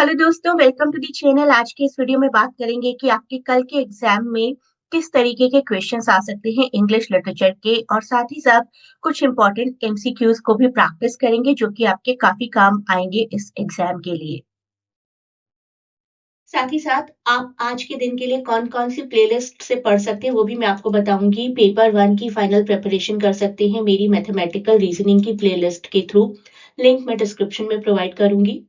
Hello दोस्तों, welcome to the channel. आज के इस वीडियो में बात करेंगे कि आपके कल के एग्जाम में किस तरीके के क्वेश्चंस आ सकते हैं इंग्लिश लिटरेचर के, और साथ ही साथ कुछ इंपॉर्टेंट एमसीक्यूज को भी प्रैक्टिस करेंगे जो कि आपके काफी काम आएंगे इस एग्जाम के लिए। साथ ही साथ आप आज के दिन के लिए कौन कौन सी प्लेलिस्ट से पढ़ सकते हैं वो भी मैं आपको बताऊंगी। पेपर 1 की फाइनल प्रिपरेशन कर सकते हैं मेरी मैथमेटिकल रीजनिंग की प्लेलिस्ट के थ्रू। लिंक मैं डिस्क्रिप्शन में प्रोवाइड करूंगी।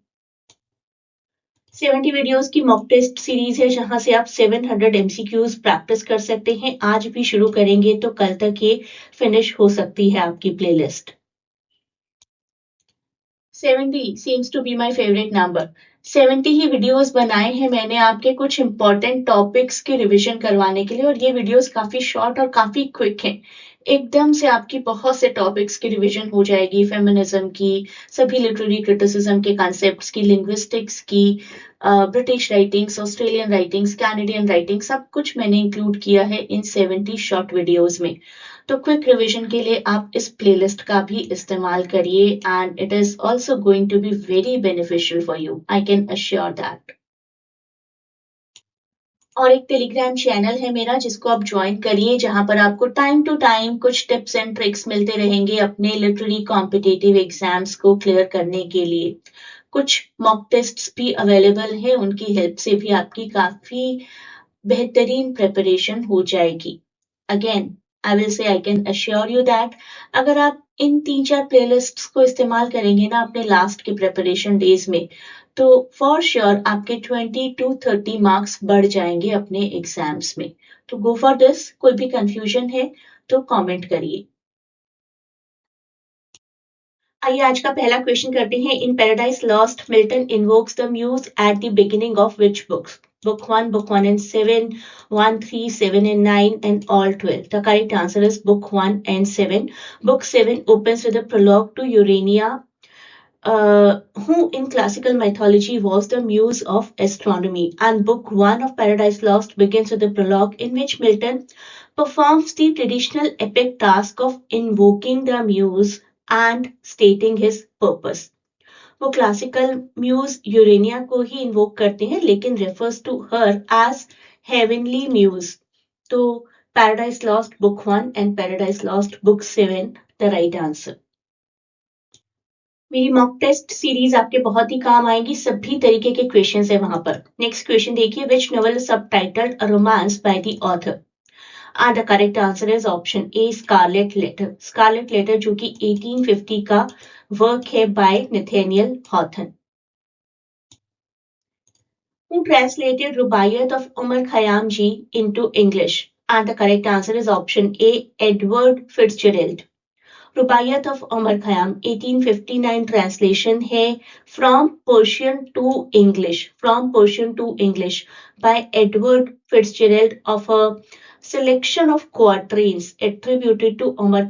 70 वीडियोस की मॉक टेस्ट सीरीज है जहां से आप 700 एमसीक्यूज प्रैक्टिस कर सकते हैं। आज भी शुरू करेंगे तो कल तक ये फिनिश हो सकती है आपकी playlist. 70 seems to be my favorite number। 70 he videos बनाए हैं मैंने आपके कुछ इंपॉर्टेंट टॉपिक्स के रिवीजन करवाने के लिए, और ये वीडियोस काफी शॉर्ट और काफी क्विक हैं। एकदम से आपकी बहुत से टॉपिक्स की रिवीजन हो जाएगी, फेमिनिज्म की, सभी लिटरेरी क्रिटिसिज्म के कॉन्सेप्ट्स की, लिंग्विस्टिक्स की, British writings, Australian writings, Canadian writings, सब कुछ मैंने इंक्लूड किया है इन 70 शॉर्ट वीडियोस में। तो क्विक रिवीजन के लिए आप इस प्लेलिस्ट का भी इस्तेमाल करिए, and it is also going to be very beneficial for you, I can assure that. और एक टेलीग्राम चैनल है मेरा जिसको आप ज्वाइन करिए, जहां पर आपको टाइम टू टाइम कुछ टिप्स एंड ट्रिक्स मिलते रहेंगे अपने लिटरेरी कॉम्पिटिटिव एग्जाम्स को क्लियर करने के लिए। कुछ मॉक टेस्ट्स भी अवेलेबल है, उनकी हेल्प से भी आपकी काफी बेहतरीन प्रिपरेशन हो जाएगी। Again I will say, I can assure you that अगर आप इन 3-4 प्लेलिस्ट्स को इस्तेमाल करेंगे ना अपने लास्ट के प्रिपरेशन डेज में, तो फॉर श्योर आपके 20 to 30 मार्क्स बढ़ जाएंगे अपने एग्जाम्स में। तो गो फॉर दिस। कोई भी कंफ्यूजन है तो कमेंट करिए। आइए आज का पहला क्वेश्चन करते हैं। In Paradise Lost Milton invokes the muse at the beginning of which books? Book 1, Book 1 and 7, 1, 3, 7 and 9, and all 12. The correct answer is Book 1 and 7. Book 7 opens with a prologue to Urania, who in classical mythology was the muse of astronomy. And Book 1 of Paradise Lost begins with a prologue in which Milton performs the traditional epic task of invoking the muse and stating his purpose. वो classical muse Urania को ही invoke करते हैं, लेकिन refers to her as heavenly muse. तो Paradise Lost book 1 and Paradise Lost book 7 the right answer. मेरी mock test series आपके बहुत ही काम आएगी, सभी तरीके के क्वेश्चंस है वहां पर। नेक्स्ट क्वेश्चन देखिए, which novel subtitled a romance by the author? And the correct answer is option A, Scarlet Letter। Scarlet Letter जो कि 1850 का वर्क है by Nathaniel Hawthorne। Who translated Rubaiyat of Umar Khayyam ji into English? And the correct answer is option A, Edward Fitzgerald। Rubaiyat of Omar Khayyam 1859 translation है from Persian to English by Edward Fitzgerald of a selection of quatrains attributed to Omar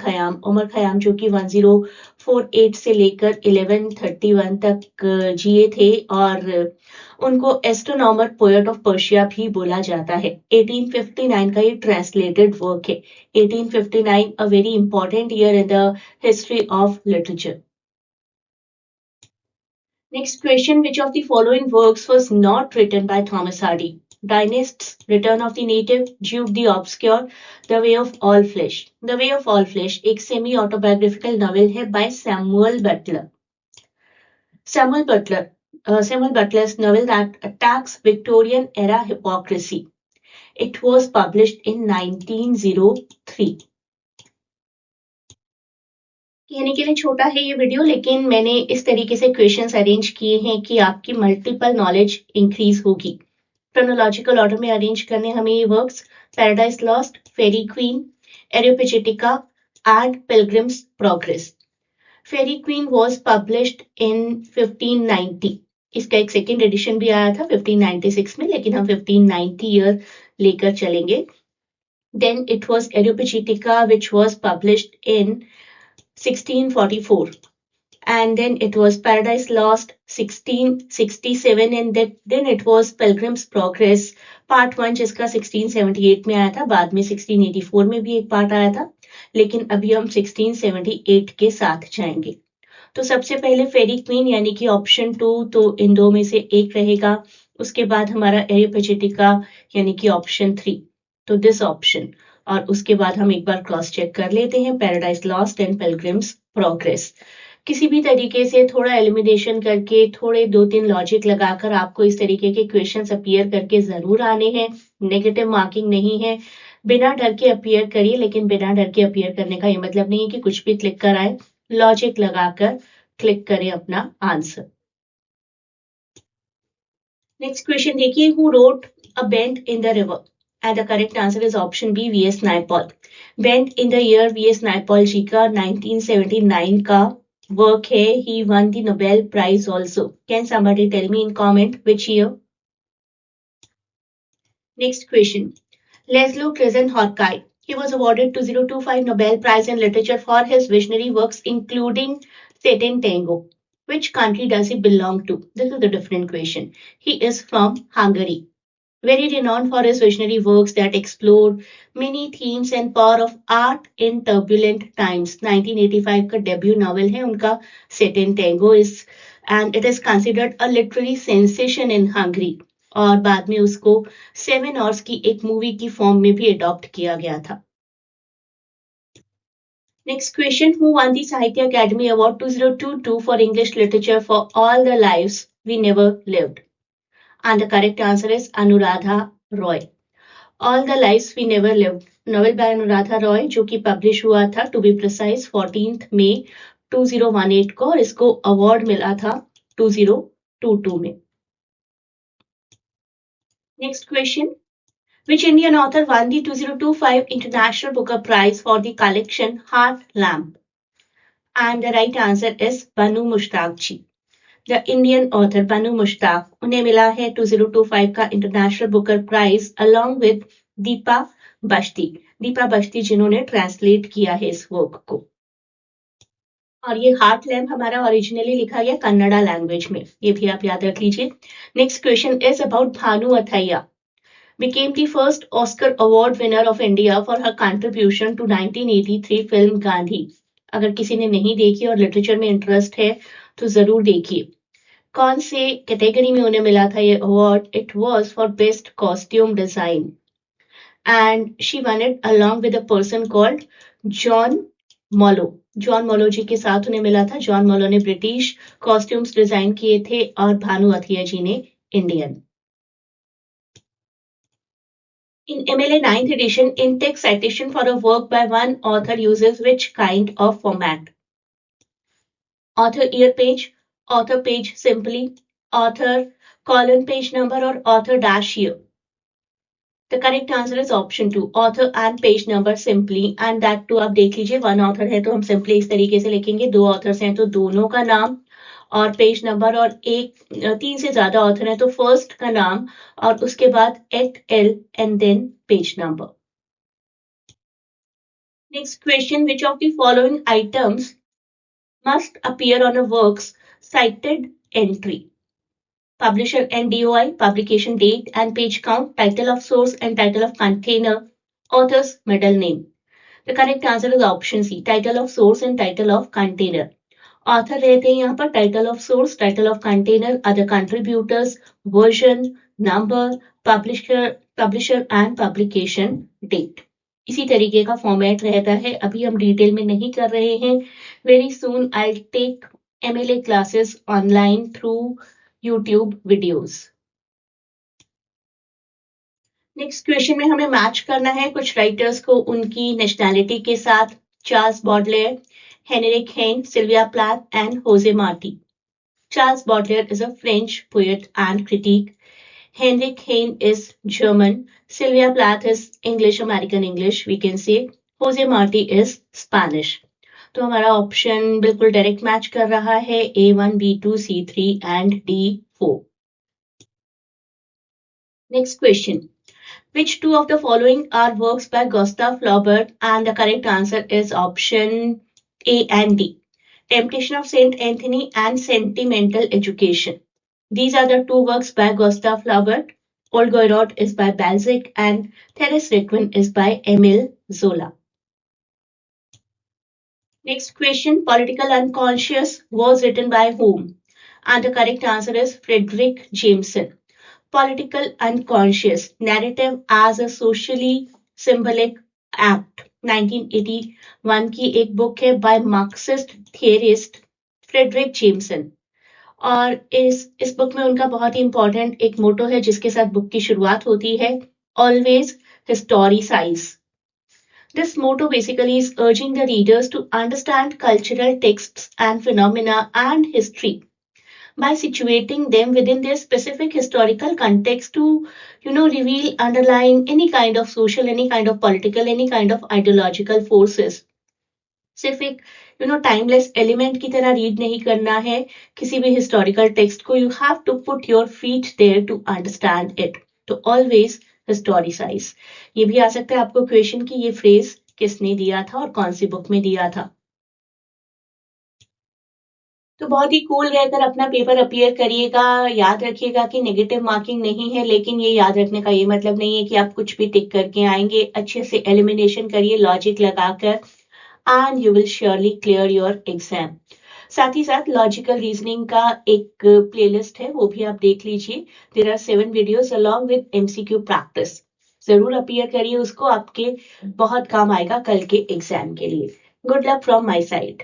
Khayyam जो कि 1048 से लेकर 1131 तक जिए थे, और उनको एस्ट्रोनॉमर पोएट ऑफ पर्शिया भी बोला जाता है। 1859 का ये ट्रांसलेटेड वर्क है। 1859 a very important year in the history of literature। Next question, which of the following works was not written by Thomas Hardy? Dynasts, Return of the Native, Jude the Obscure, The Way of All Flesh। The Way of All Flesh एक semi autobiographical novel है by Samuel Butler। Samuel Butler's novel that attacks Victorian era hypocrisy। It was published in 1903। कहने के लिए छोटा है ये video, लेकिन मैंने इस तरीके से क्वेश्चंस अरेंज किए हैं कि आपकी मल्टीपल नॉलेज इंक्रीज होगी। क्रोनोलॉजिकल ऑर्डर में अरेंज करने हमें ये works: Paradise Lost, Faerie Queene, Areopagitica and Pilgrim's Progress. Faerie Queene was published in 1590। इसका एक सेकेंड एडिशन भी आया था 1596 में, लेकिन हम 1590 ईयर लेकर चलेंगे। Then it was Areopagitica which was published in 1644, and then it was Paradise Lost 1667, and then it was Pilgrim's Progress Part 1 जिसका 1678 में आया था। बाद में 1684 में भी एक पार्ट आया था, लेकिन अभी हम 1678 के साथ जाएंगे। तो सबसे पहले फेरी क्वीन यानी कि ऑप्शन 2 तो इन दो में से एक रहेगा। उसके बाद हमारा एरिपेजिटिका यानी कि ऑप्शन 3 तो दिस ऑप्शन। और उसके बाद हम एक बार क्रॉस चेक कर लेते हैं paradise lost and Pilgrim's progress. किसी भी तरीके से थोड़ा एलिमिनेशन करके थोड़े 2-3 लॉजिक लगाकर आपको इस तरीके के क्वेश्चंस अपीयर करके जरूर आने हैं। नेगेटिव मार्किंग नहीं है। बिना डर के अपीयर करिए, लेकिन बिना डर के अपीयर करने का ये मतलब नहीं है कि कुछ भी क्लिक कराए। लॉजिक लगाकर क्लिक करें अपना आंसर। नेक्स्ट क्वेश्चन देखिए, who wrote a bend in the river? And the correct answer is option B, V S Naipaul. Bend in the year V S Naipaul ji का 1979 का वर्क है। He won the Nobel prize also. Can somebody tell me in comment which year? Next question. Laszlo Krasznahorkai. He was awarded 2025 Nobel Prize in Literature for his visionary works, including Satan Tango. Which country does he belong to? This is a different question. He is from Hungary. Very renowned for his visionary works that explore many themes and power of art in turbulent times. 1985 का debut novel है उनका Satan Tango is and it is considered a literary sensation in Hungary. और बाद में उसको 7 Hours की एक movie की फॉर्म में भी अडॉप्ट किया गया था। Next question. Who won the Sahitya Academy Award 2022 for English Literature for All the Lives We Never Lived? And the correct answer is Anuradha Roy. All the Lives We Never Lived, novel by Anuradha Roy, जो कि publish हुआ था to be precise 14 मई 2018 को, और इसको award मिला था 2022 में। Next question. Which Indian author won the 2025 International Booker Prize for the collection Heart Lamp? And the right answer is Banu Mushtaq ji. The Indian author Banu Mushtaq, उन्हें मिला है 2025 का international Booker prize along with Deepa Bhasthi. Deepa Bhasthi जिन्होंने translate किया है इस work को। और ये हार्ट लैम्प हमारा ओरिजिनली लिखा गया कन्नड़ा लैंग्वेज में, ये भी आप याद रख लीजिए। Next question is about Bhanu Athaiya. Became the first Oscar Award winner of India for her contribution to 1983 film Gandhi. अगर किसी ने नहीं देखी और लिटरेचर में इंटरेस्ट है तो जरूर देखिए। कौन से कैटेगरी में उन्हें मिला था ये award? It was for best costume design and she won it along with a person called John Mollo. John Mollo ji के साथ उन्हें मिला था। जॉन मॉलो ने ब्रिटिश कॉस्ट्यूम्स डिजाइन किए थे और भानु अथिया जी ने Indian. In MLA 9th edition, in-text citation for a work by one author uses which kind of format? Author year page, author page simply, author colon page number or author dash year? The correct answer is option 2, author and page number simply, and that too आप देख लीजिए, one author है तो हम simply इस तरीके से लिखेंगे, दो authors हैं तो दोनों का नाम और पेज नंबर, और एक 3 से ज्यादा ऑथर है तो फर्स्ट का नाम और उसके बाद L and then page number. Next question. Which of the following items must appear on a works cited entry? Publisher and DOI, publication date and page count, title of source and title of container, author's middle name. The correct answer is option C, title of source and title of container. Author रहते हैं यहाँ पर, title of source, title of container, other contributors, version, number, publisher and publication date. इसी तरीके का format रहता है। अभी हम डिटेल में नहीं कर रहे हैं। Very soon I take MLA classes online through YouTube videos. Next question में हमें मैच करना है कुछ राइटर्स को उनकी नेशनैलिटी के साथ। Charles बॉडलेयर, Henrik Heine, Sylvia Plath, and Jose Marti. Charles Baudelaire is a French poet and critic. Henrik Heine is German. Sylvia Plath is English-American English, we can say. Jose Marti is Spanish. तो हमारा option बिल्कुल direct match कर रहा है, A1, B2, C3 and D4. Next question. Which two of the following are works by Gustav Flaubert? And the correct answer is option A and D. Temptation of Saint Anthony and Sentimental Education. These are the two works by Gustav Flaubert. Old Goyrot is by Balzac and Thérèse Requin is by Émile Zola. Next question, Political Unconscious was written by whom? And the correct answer is Frederick Jameson. Political Unconscious, Narrative as a Socially Symbolic Act, 1981 की एक book है by Marxist theorist Fredric Jameson. और इस book में उनका बहुत ही important एक मोटो है जिसके साथ बुक की शुरुआत होती है, always हिस्टोरिसाइज। This motto basically is urging the readers to understand cultural texts and phenomena and history by situating them within their specific historical context to, reveal underlying any kind of social, any kind of political, any kind of ideological forces. सिर्फ एक timeless element की तरह read नहीं करना है किसी भी historical text को। You have to put your feet there to understand it. तो ऑलवेज हिस्टोरिसाइज। ये भी आ सकता है आपको क्वेश्चन की ये फ्रेज किसने दिया था और कौन सी बुक में दिया था। तो बहुत ही कूल रहकर अपना पेपर अपीयर करिएगा। याद रखिएगा कि नेगेटिव मार्किंग नहीं है, लेकिन ये याद रखने का ये मतलब नहीं है कि आप कुछ भी टिक करके आएंगे। अच्छे से एलिमिनेशन करिए लॉजिक लगाकर and you will surely clear your exam. साथ ही साथ लॉजिकल रीजनिंग का एक प्लेलिस्ट है, वो भी आप देख लीजिए। There are 7 videos along with MCQ practice. जरूर अपीयर करिए उसको, आपके बहुत काम आएगा कल के एग्जाम के लिए। Good luck from my side.